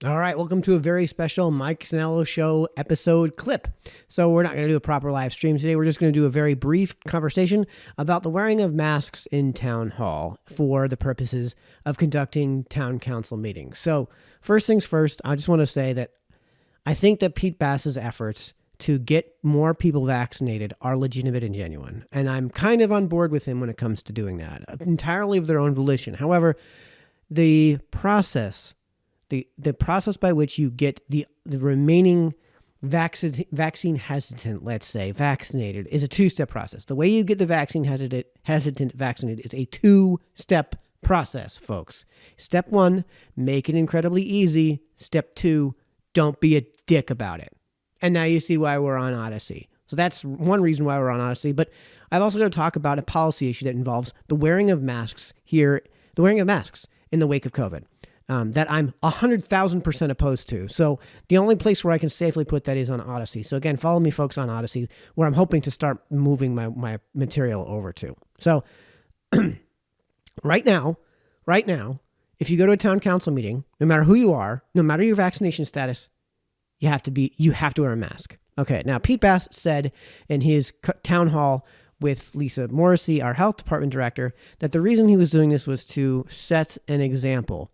All right, welcome to a very special Mike Snello Show episode clip. So we're not going to do a proper live stream today. We're just going to do a very brief conversation about the wearing of masks in town hall for the purposes of conducting town council meetings. So first things first, I just want to say that I think that Pete Bass's efforts to get more people vaccinated are legitimate and genuine. And I'm kind of on board with him when it comes to doing that, entirely of their own volition. However, the process by which you get the remaining vaccine hesitant, let's say, vaccinated, is a two-step process. The way you get the vaccine hesitant vaccinated is a two-step process, folks. Step one, make it incredibly easy. Step two, don't be a dick about it. And now you see why we're on Odysee. So that's one reason why we're on Odysee. But I've also going to talk about a policy issue that involves the wearing of masks in the wake of COVID. That I'm 100,000% opposed to. So the only place where I can safely put that is on Odysee. So again, follow me folks on Odysee, where I'm hoping to start moving my material over to. So right now, if you go to a town council meeting, no matter who you are, no matter your vaccination status, you have to wear a mask. Okay. Now Pete Bass said in his town hall with Lisa Morrissey, our health department director, that the reason he was doing this was to set an example.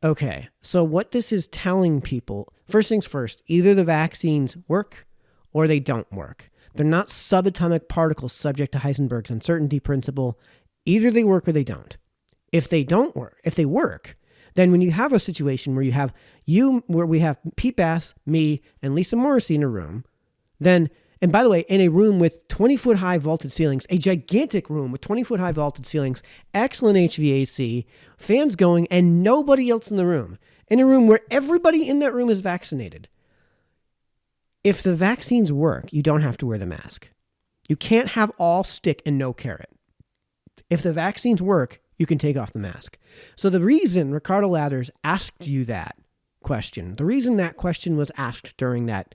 Okay, so what this is telling people, first things first, either the vaccines work or they don't work. They're not subatomic particles subject to Heisenberg's uncertainty principle. Either they work or they don't. If they work, then when you have a situation where where we have Pete Bass, me, and Lisa Morrissey in a room, then, and by the way, in a room with 20-foot high vaulted ceilings, a gigantic room with 20-foot high vaulted ceilings, excellent HVAC, fans going, and nobody else in the room. In a room where everybody in that room is vaccinated. If the vaccines work, you don't have to wear the mask. You can't have all stick and no carrot. If the vaccines work, you can take off the mask. So the reason Ricardo Lathers asked you that question, the reason that question was asked during that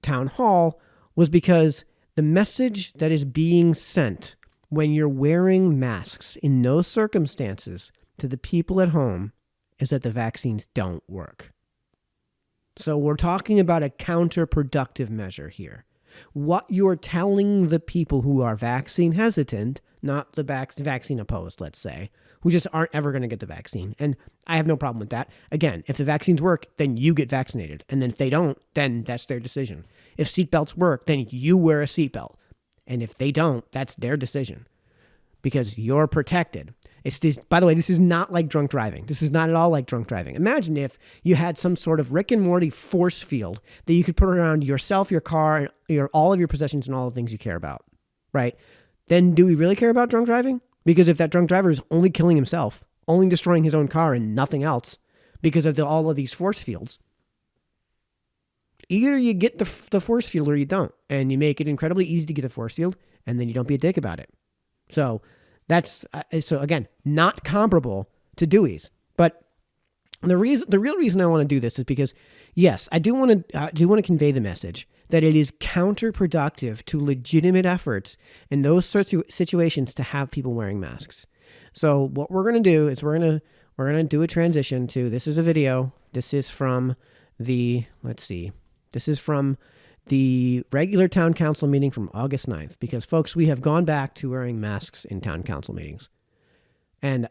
town hall was because the message that is being sent when you're wearing masks in those circumstances to the people at home is that the vaccines don't work. So we're talking about a counterproductive measure here. What you're telling the people who are vaccine hesitant, not the vaccine opposed, let's say, who just aren't ever going to get the vaccine. And I have no problem with that. Again, if the vaccines work, then you get vaccinated. And then if they don't, then that's their decision. If seatbelts work, then you wear a seatbelt. And if they don't, that's their decision because you're protected. By the way, this is not like drunk driving. This is not at all like drunk driving. Imagine if you had some sort of Rick and Morty force field that you could put around yourself, your car, and all of your possessions and all the things you care about, right? Then do we really care about drunk driving? Because if that drunk driver is only killing himself, only destroying his own car and nothing else because of all of these force fields, either you get the force field or you don't. And you make it incredibly easy to get a force field and then you don't be a dick about it. So that's, again, not comparable to Dewey's. But the real reason I want to do this is because, yes, I do want to convey the message that it is counterproductive to legitimate efforts in those sorts of situations to have people wearing masks. So what we're going to do is we're going to do a transition to, this is a video. This is from the regular town council meeting from August 9th, because folks, we have gone back to wearing masks in town council meetings. And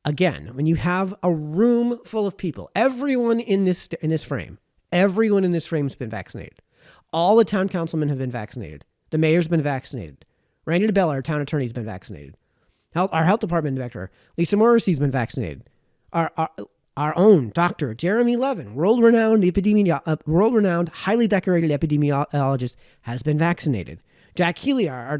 again, when you have a room full of people, everyone in this frame has been vaccinated. All the town councilmen have been vaccinated. The mayor's been vaccinated. Randy DeBella, our town attorney, has been vaccinated. Our health department director, Lisa Morrissey's been vaccinated. Our own Dr. Jeremy Levin, world-renowned, highly decorated epidemiologist, has been vaccinated. Jack Healy, our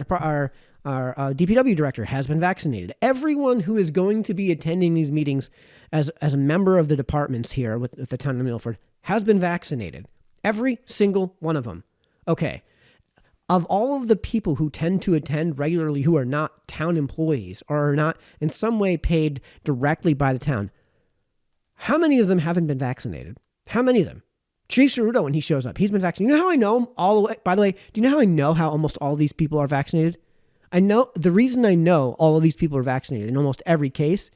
DPW director, has been vaccinated. Everyone who is going to be attending these meetings as a member of the departments here with the town of Milford has been vaccinated. Every single one of them. Okay. Of all of the people who tend to attend regularly who are not town employees or are not in some way paid directly by the town, how many of them haven't been vaccinated? How many of them? Chief Ceruto, when he shows up, he's been vaccinated. You know how I know him all the way? By the way, do you know how I know how almost all of these people are vaccinated? I know the reason I know all of these people are vaccinated in almost every case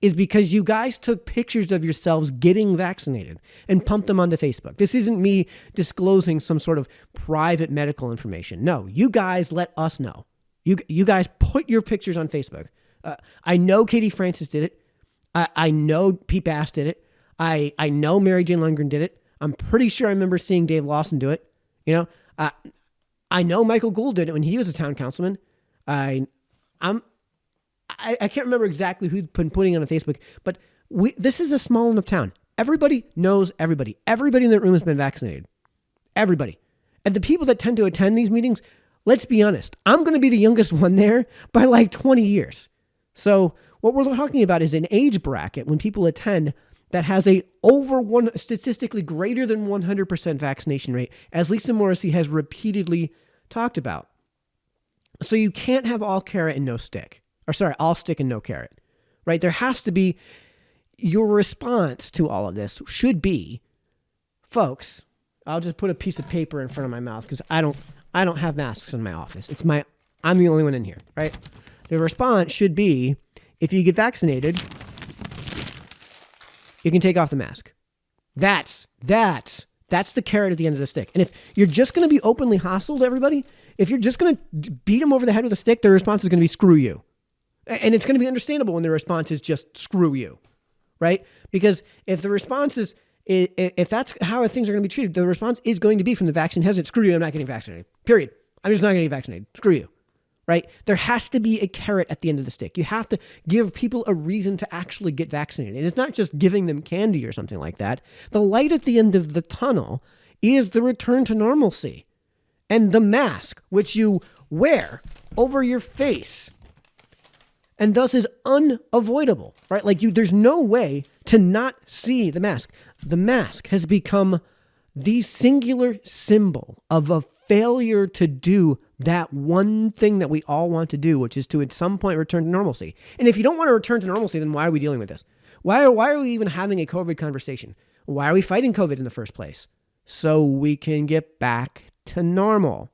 is because you guys took pictures of yourselves getting vaccinated and pumped them onto Facebook. This isn't me disclosing some sort of private medical information. No, you guys let us know. You guys put your pictures on Facebook. I know Katie Francis did it. I know Pete Bass did it. I know Mary Jane Lundgren did it. I'm pretty sure I remember seeing Dave Lawson do it. You know, I know Michael Gould did it when he was a town councilman. I can't remember exactly who's been putting it on Facebook, but this is a small enough town. Everybody knows everybody. Everybody in that room has been vaccinated. Everybody. And the people that tend to attend these meetings, let's be honest, I'm going to be the youngest one there by like 20 years. So what we're talking about is an age bracket when people attend that has a statistically greater than 100% vaccination rate, as Lisa Morrissey has repeatedly talked about. So you can't have all carrot and no stick. Or sorry, all stick and no carrot, right? There has to be, your response to all of this should be, folks, I'll just put a piece of paper in front of my mouth because I don't have masks in my office. I'm the only one in here, right? The response should be, if you get vaccinated, you can take off the mask. That's the carrot at the end of the stick. And if you're just going to be openly hostile to everybody, if you're just going to beat them over the head with a stick, their response is going to be screw you. And it's going to be understandable when the response is just screw you, right? Because if the response is, if that's how things are going to be treated, the response is going to be from the vaccine hesitant, screw you, I'm not getting vaccinated. Period. I'm just not going to get vaccinated. Screw you. Right? There has to be a carrot at the end of the stick. You have to give people a reason to actually get vaccinated. And it's not just giving them candy or something like that. The light at the end of the tunnel is the return to normalcy. And the mask, which you wear over your face, and thus is unavoidable, right? Like there's no way to not see the mask. The mask has become the singular symbol of a failure to do that one thing that we all want to do, which is to at some point return to normalcy. And if you don't want to return to normalcy, then why are we dealing with this? Why are we even having a COVID conversation? Why are we fighting COVID in the first place? So we can get back to normal,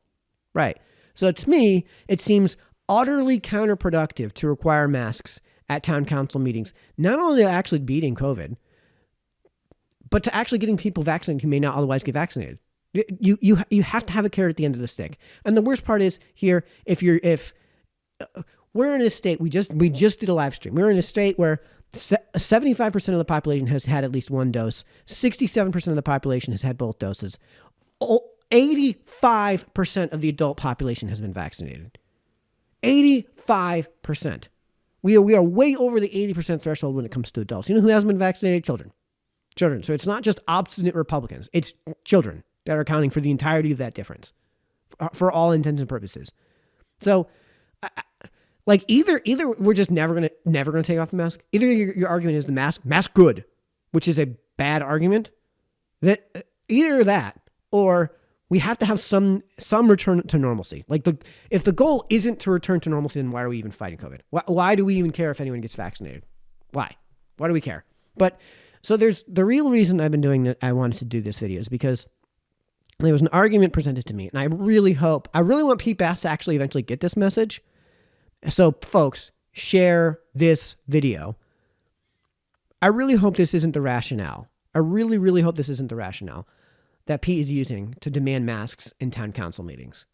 right? So to me, it seems utterly counterproductive to require masks at town council meetings, not only to actually beating COVID, but to actually getting people vaccinated who may not otherwise get vaccinated. You have to have a carrot at the end of the stick. And the worst part is here, if we're in a state, we just did a live stream. We're in a state where 75% of the population has had at least one dose. 67% of the population has had both doses. 85% of the adult population has been vaccinated. 85%. We are way over the 80% threshold when it comes to adults. You know who hasn't been vaccinated? Children. So it's not just obstinate Republicans. It's children that are accounting for the entirety of that difference for all intents and purposes. So like either we're just never going to take off the mask. Either your argument is the mask good, which is a bad argument. That either that or we have to have some return to normalcy. Like if the goal isn't to return to normalcy, then why are we even fighting COVID? Why do we even care if anyone gets vaccinated? Why do we care? But so there's the real reason I've been doing that. I wanted to do this video is because there was an argument presented to me, and I really want Pete Bass to actually eventually get this message. So folks, share this video. I really hope this isn't the rationale. I really, really hope this isn't the rationale that Pete is using to demand masks in town council meetings.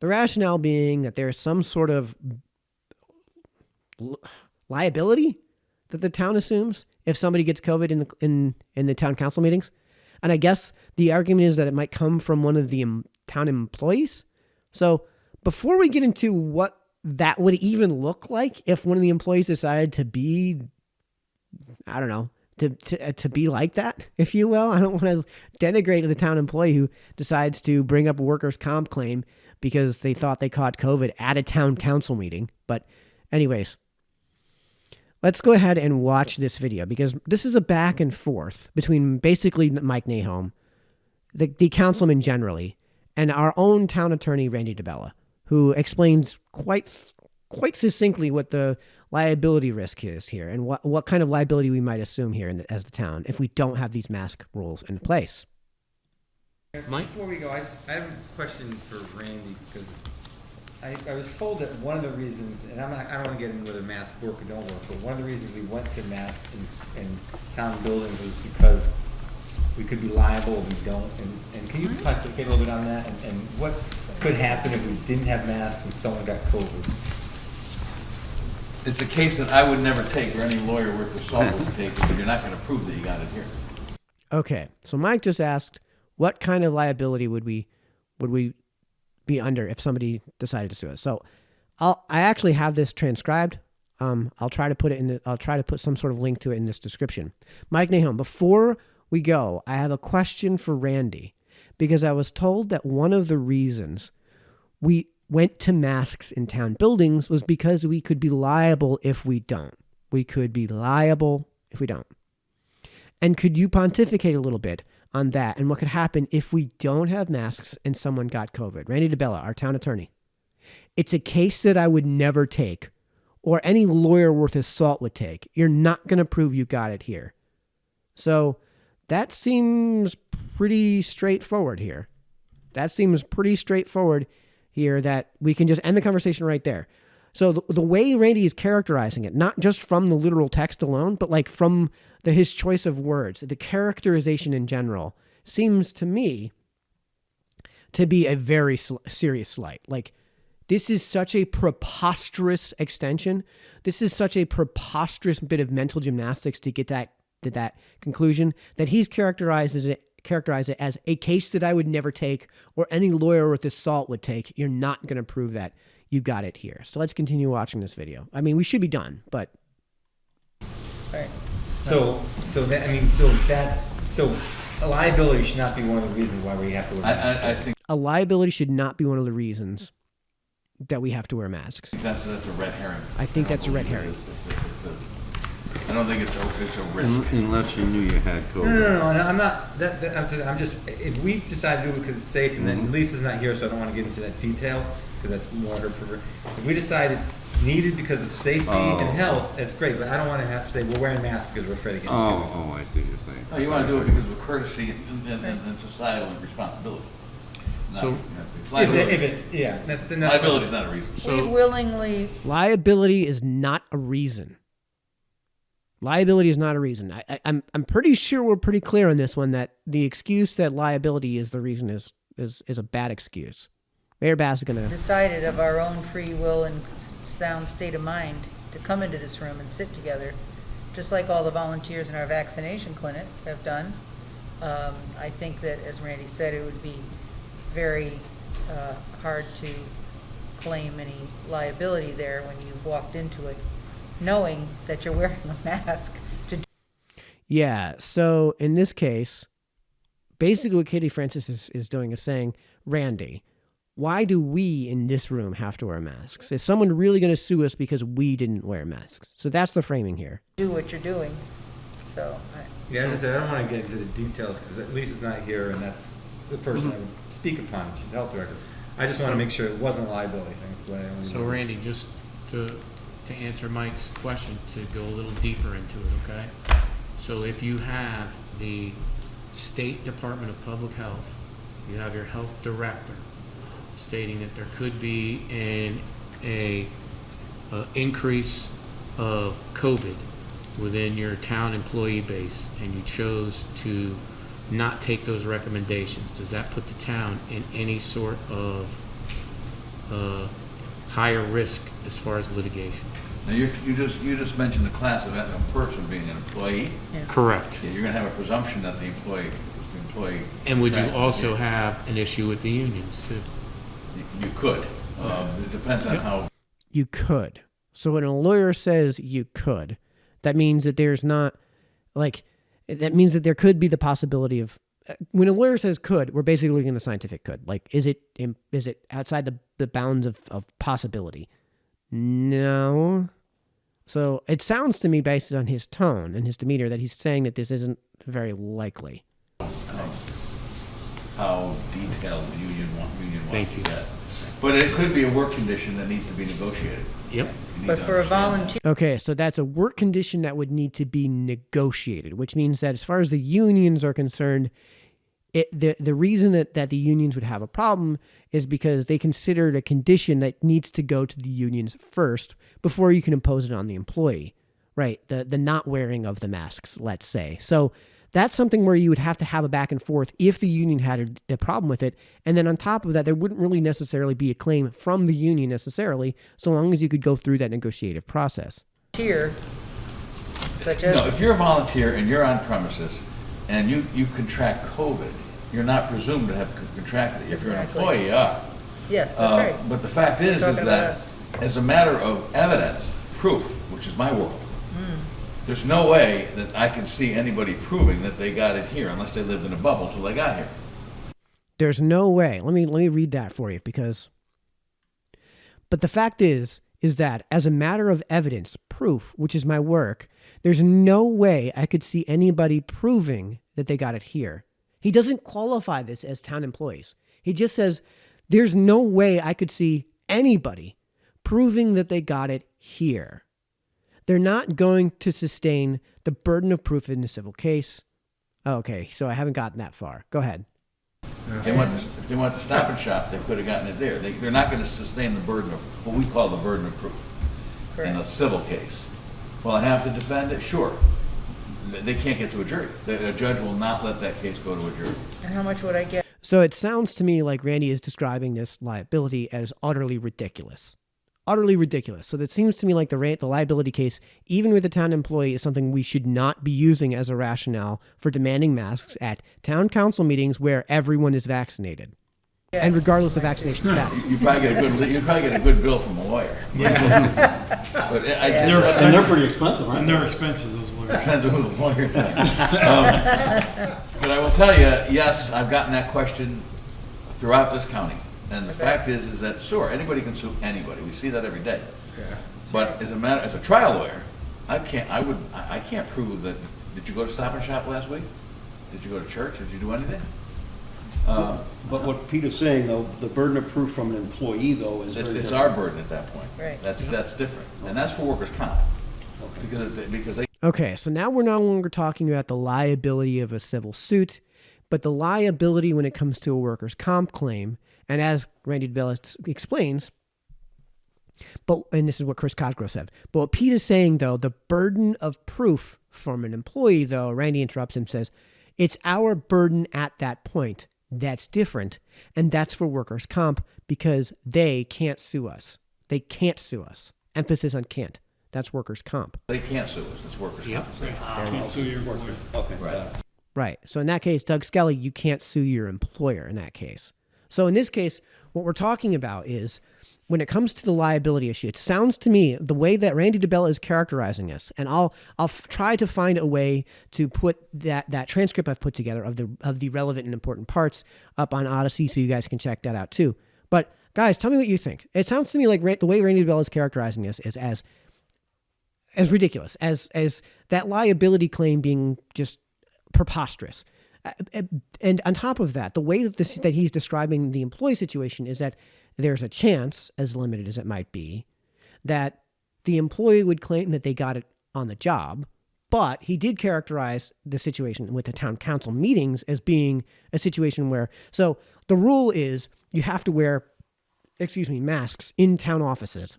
The rationale being that there's some sort of liability that the town assumes if somebody gets COVID in the town council meetings. And I guess the argument is that it might come from one of the town employees. So before we get into what that would even look like if one of the employees decided to be, I don't know, to be like that, if you will. I don't want to denigrate the town employee who decides to bring up a workers' comp claim because they thought they caught COVID at a town council meeting. But anyways, let's go ahead and watch this video because this is a back and forth between basically Mike Nahom, the councilman generally, and our own town attorney, Randy DeBella, who explains quite succinctly what the liability risk is here and what kind of liability we might assume here as the town if we don't have these mask rules in place. Mike? Before we go, I have a question for Randy because I was told that one of the reasons, and I don't want to get into whether masks work or don't work, but one of the reasons we went to masks in town buildings was because we could be liable if we don't. And can you pontificate a little bit on that? And what could happen if we didn't have masks and someone got COVID? It's a case that I would never take, or any lawyer worth their salt would take, because you're not going to prove that you got it here. Okay, so Mike just asked, what kind of liability would we be under if somebody decided to sue us? So I actually have this transcribed. I'll try to put some sort of link to it in this description. Mike Nahom, before we go, I have a question for Randy, because I was told that one of the reasons we went to masks in town buildings was because we could be liable if we don't. We could be liable if we don't. And could you pontificate a little bit on that and what could happen if we don't have masks and someone got COVID? Randy DeBella, our town attorney. It's a case that I would never take, or any lawyer worth his salt would take. You're not going to prove you got it here. So that seems pretty straightforward here. That we can just end the conversation right there. So the way Randy is characterizing it, not just from the literal text alone, but like from his choice of words, the characterization in general seems to me to be a very serious slight. Like, this is such a preposterous extension. This is such a preposterous bit of mental gymnastics to get to that conclusion that he's characterized it as a case that I would never take, or any lawyer with his salt would take. You're not going to prove that you got it here. So let's continue watching this video. I mean, we should be done, but. All right. So a liability should not be one of the reasons why we have to wear masks. I think a liability should not be one of the reasons that we have to wear masks. that's a red herring. I think that's a red herring. I don't think it's a risk. Unless you knew you had COVID. No, I'm not. I'm just. If we decide to do it because it's safe, and then Lisa's not here, so I don't want to get into that detail because that's more her preferred. If we decide it's needed because of safety and health, that's great. But I don't want to have to say we're wearing masks because we're afraid of getting sick. Oh, I see what you're saying. Oh, you want to do it because of courtesy and societal responsibility. So, Liability is not a reason. So, Liability is not a reason. Liability is not a reason. I'm pretty sure we're pretty clear on this one that the excuse that liability is the reason is a bad excuse. Mayor Bass is going to decided of our own free will and sound state of mind to come into this room and sit together, just like all the volunteers in our vaccination clinic have done. I think that, as Randy said, it would be very hard to claim any liability there when you walked into it knowing that you're wearing a mask. Yeah, so in this case, basically what Katie Francis is doing is saying, Randy, why do we in this room have to wear masks? Is someone really going to sue us because we didn't wear masks? So that's the framing here. Do what you're doing. So, as I said, I don't want to get into the details because Lisa's not here, and that's the person I would speak upon. She's the health director. I just want to make sure it wasn't a liability thing. So Randy, just to answer Mike's question, to go a little deeper into it, okay? So if you have the State Department of Public Health, you have your health director stating that there could be an increase of COVID within your town employee base, and you chose to not take those recommendations, does that put the town in any sort of higher risk as far as litigation? Now you just mentioned the class of a person being an employee. yeah. Correct. Yeah, you're going to have a presumption that the employee. And would you also have an issue with the unions too? You could. It depends on how. You could. So when a lawyer says you could, that means that there's not, like, that means that there could be the possibility of, when a lawyer says could, we're basically looking at the scientific could. Like, is it outside the bounds of possibility? No. So it sounds to me, based on his tone and his demeanor, that he's saying that this isn't very likely. How detailed the union wants Thank to you. get. But it could be a work condition that needs to be negotiated. Yep. But for a volunteer, Okay, so that's a work condition that would need to be negotiated, which means that as far as the unions are concerned, the reason that the unions would have a problem is because they consider it a condition that needs to go to the unions first before you can impose it on the employee, right? The not wearing of the masks, let's say. So that's something where you would have to have a back and forth if the union had a problem with it. And then on top of that, there wouldn't really necessarily be a claim from the union necessarily, so long as you could go through that negotiative process. Here, such as. No, if you're a volunteer and you're on premises and you contract COVID, you're not presumed to have contracted it. If you're an Exactly. employee, you are. Yes, that's right. But the fact is Talking about that us. as a matter of evidence, proof, which is my world, there's no way that I can see anybody proving that they got it here unless they lived in a bubble till they got here. There's no way. Let me read that for you but the fact is that as a matter of evidence, proof, which is my work, there's no way I could see anybody proving that they got it here. He doesn't qualify this as town employees. He just says, there's no way I could see anybody proving that they got it here. They're not going to sustain the burden of proof in a civil case. Okay, so I haven't gotten that far. Go ahead. If they went to Stop and Shop, they could have gotten it there. They're not going to sustain the burden of, what we call the burden of proof in a Correct. civil case. Will I have to defend it? Sure. They can't get to a jury. A judge will not let that case go to a jury. And how much would I get? So it sounds to me like Randy is describing this liability as utterly ridiculous. Utterly ridiculous. So that seems to me like the liability case, even with a town employee, is something we should not be using as a rationale for demanding masks at town council meetings where everyone is vaccinated. Yeah. And regardless of vaccination status. You probably get a good bill from a lawyer. But And they're pretty expensive, aren't And they? they're expensive, those lawyers. Depends on who the lawyer is. But I will tell you, yes, I've gotten that question throughout this county. And the fact is that, sure, anybody can sue anybody. We see that every day. But as a trial lawyer, I can't prove that. Did you go to Stop and Shop last week? Did you go to church? Did you do anything? But what Pete is saying, though, the burden of proof from an employee, though, is very It's different. our burden at that point. Right. That's different. And that's for workers' comp. Because they Okay, so now we're no longer talking about the liability of a civil suit, but the liability when it comes to a workers' comp claim. And as Randy DeBella explains, and this is what Chris Cosgrove said, but what Pete is saying, though, the burden of proof from an employee, though, Randy interrupts him, says, it's our burden at that point. That's different. And that's for workers' comp because they can't sue us. They can't sue us. Emphasis on can't. That's workers' comp. can't sue us. It's workers' Yep. compensation. Can't sue your employer. Okay, Right. got it. Right. So in that case, Doug Skelly, you can't sue your employer in that case. So in this case, what we're talking about is when it comes to the liability issue, it sounds to me the way that Randy DeBella is characterizing this, and I'll try to find a way to put that transcript I've put together of the relevant and important parts up on Odysee so you guys can check that out too. But guys, tell me what you think. It sounds to me like the way Randy DeBella is characterizing this is as ridiculous, as that liability claim being just preposterous. And on top of that, the way that he's describing the employee situation is that there's a chance, as limited as it might be, that the employee would claim that they got it on the job, but he did characterize the situation with the town council meetings as being a situation where, so the rule is you have to wear, masks in town offices.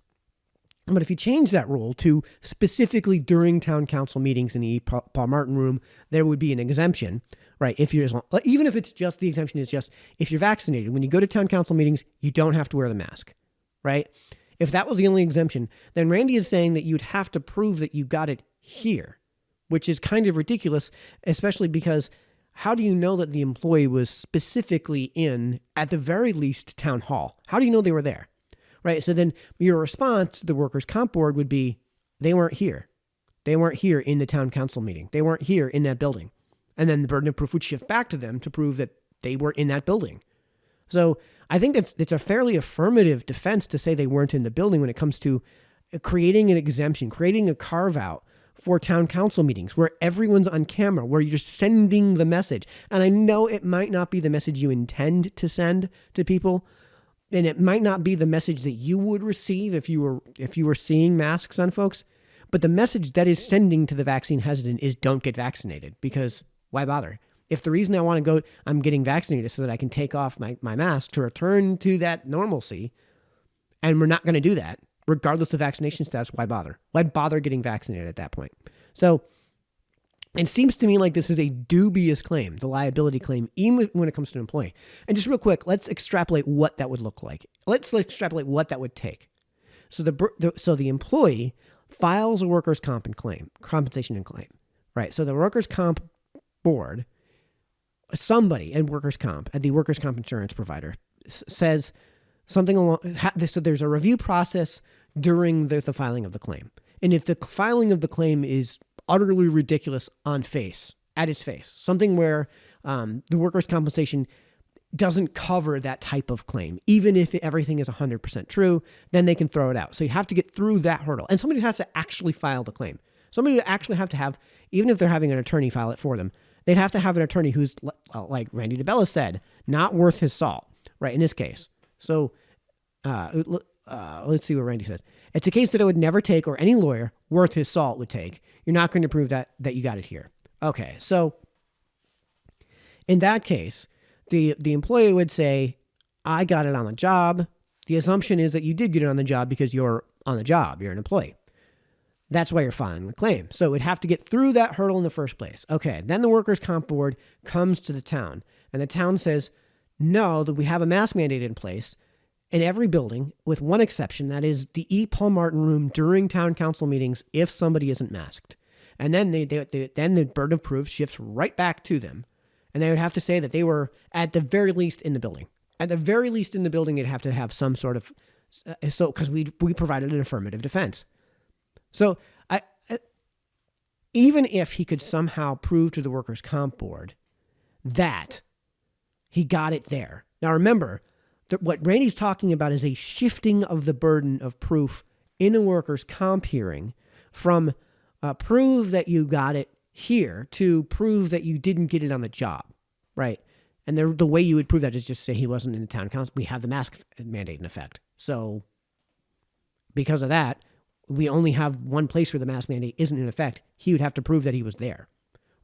But if you change that rule to specifically during town council meetings in the Paul Martin room, there would be an exemption, right? Even if it's just the exemption is just if you're vaccinated, when you go to town council meetings, you don't have to wear the mask, right? If that was the only exemption, then Randy is saying that you'd have to prove that you got it here, which is kind of ridiculous, especially because how do you know that the employee was specifically in, at the very least, town hall? How do you know they were there? Right. So then your response to the workers' comp board would be, they weren't here. They weren't here in the town council meeting. They weren't here in that building. And then the burden of proof would shift back to them to prove that they were in that building. So I think it's a fairly affirmative defense to say they weren't in the building when it comes to creating an exemption, creating a carve out for town council meetings where everyone's on camera, where you're sending the message. And I know it might not be the message you intend to send to people, and it might not be the message that you would receive if you were seeing masks on folks, but the message that is sending to the vaccine hesitant is don't get vaccinated, because why bother? If the reason I want to go, I'm getting vaccinated so that I can take off my mask to return to that normalcy, and we're not going to do that, regardless of vaccination status, why bother? Why bother getting vaccinated at that point? So it seems to me like this is a dubious claim, the liability claim, even when it comes to an employee. And just real quick, let's extrapolate what that would look like. Let's extrapolate what that would take. So the employee files a workers' compensation and claim, right? So the workers' comp board, somebody at workers' comp, at the workers' comp insurance provider, says something along. So there's a review process during the filing of the claim, and if the filing of the claim is utterly ridiculous at its face, something where the workers' compensation doesn't cover that type of claim, even if everything is 100% true, then they can throw it out. So you have to get through that hurdle. And somebody has to actually file the claim. Somebody would actually have to have, even if they're having an attorney file it for them, they'd have to have an attorney who's, like Randy DeBella said, not worth his salt, right, in this case. So let's see what Randy said. It's a case that it would never take, or any lawyer worth his salt would take. You're not going to prove that you got it here. Okay, so in that case, the employee would say, I got it on the job. The assumption is that you did get it on the job because you're on the job. You're an employee. That's why you're filing the claim. So it would have to get through that hurdle in the first place. Okay, then the workers' comp board comes to the town, and the town says, no, that we have a mask mandate in place in every building, with one exception, that is the E. Paul Martin room during town council meetings if somebody isn't masked. And then then the burden of proof shifts right back to them. And they would have to say that they were at the very least in the building. At the very least in the building, they'd have to have some sort of, because we provided an affirmative defense. So even if he could somehow prove to the workers' comp board that he got it there. Now remember, what Randy's talking about is a shifting of the burden of proof in a workers' comp hearing from prove that you got it here to prove that you didn't get it on the job, right? And the way you would prove that is just say he wasn't in the town council. We have the mask mandate in effect. So because of that, we only have one place where the mask mandate isn't in effect. He would have to prove that he was there,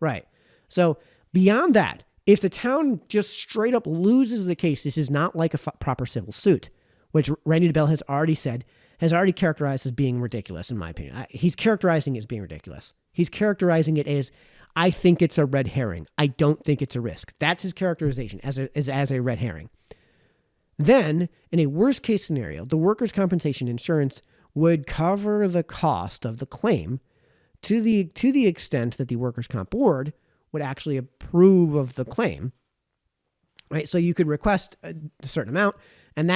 right? So beyond that, if the town just straight up loses the case, this is not like a proper civil suit, which Randy DeBell has already characterized as being ridiculous, in my opinion. He's characterizing it as being ridiculous. He's characterizing it as, I think it's a red herring. I don't think it's a risk. That's his characterization as a red herring. Then, in a worst case scenario, the workers' compensation insurance would cover the cost of the claim to the extent that the workers' comp board would actually approve of the claim, right? So you could request a certain amount, and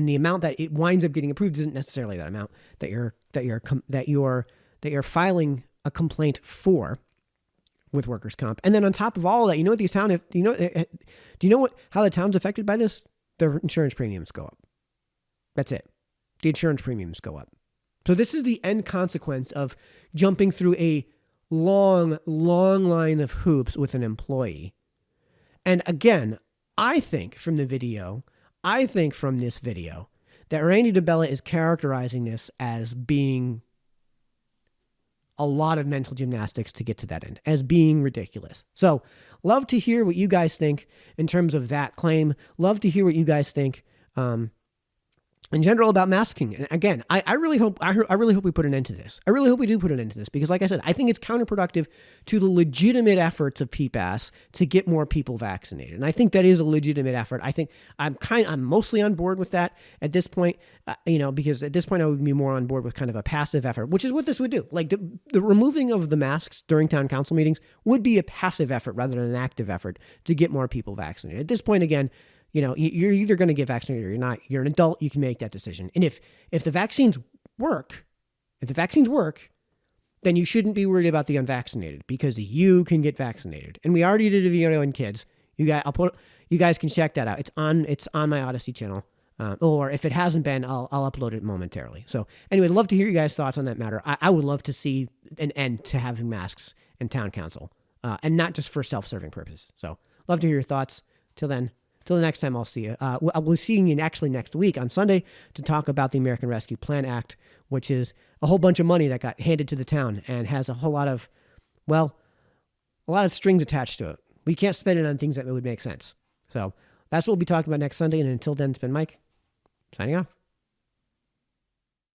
the amount that it winds up getting approved isn't necessarily that amount that you're filing a complaint for with workers' comp. And then on top of all of that, you know what these town, do you know how the town's affected by this? Their insurance premiums go up. That's it. The insurance premiums go up. So this is the end consequence of jumping through a long line of hoops with an employee. And again, I think from this video, that Randy DeBella is characterizing this as being a lot of mental gymnastics to get to that end, as being ridiculous. So love to hear what you guys think in terms of that claim. Love to hear what you guys think in general about masking. And again, I really hope we put an end to this. I really hope we do put an end to this, because like I said, I think it's counterproductive to the legitimate efforts of PPAS to get more people vaccinated. And I think that is a legitimate effort. I think I'm mostly on board with that at this point, because at this point I would be more on board with kind of a passive effort, which is what this would do. Like the removing of the masks during town council meetings would be a passive effort rather than an active effort to get more people vaccinated. At this point, again, you're either going to get vaccinated or you're not. You're an adult. You can make that decision. And if the vaccines work, then you shouldn't be worried about the unvaccinated, because you can get vaccinated. And we already did a video on kids. You guys can check that out. It's on my Odysee channel. Or if it hasn't been, I'll upload it momentarily. So anyway, I'd love to hear you guys' thoughts on that matter. I would love to see an end to having masks in town council, and not just for self-serving purposes. So love to hear your thoughts. Till the next time I'll see you. I'll be seeing you actually next week on Sunday to talk about the American Rescue Plan Act, which is a whole bunch of money that got handed to the town and has a lot of strings attached to it. We can't spend it on things that would make sense. So that's what we'll be talking about next Sunday. And until then, it's been Mike signing off.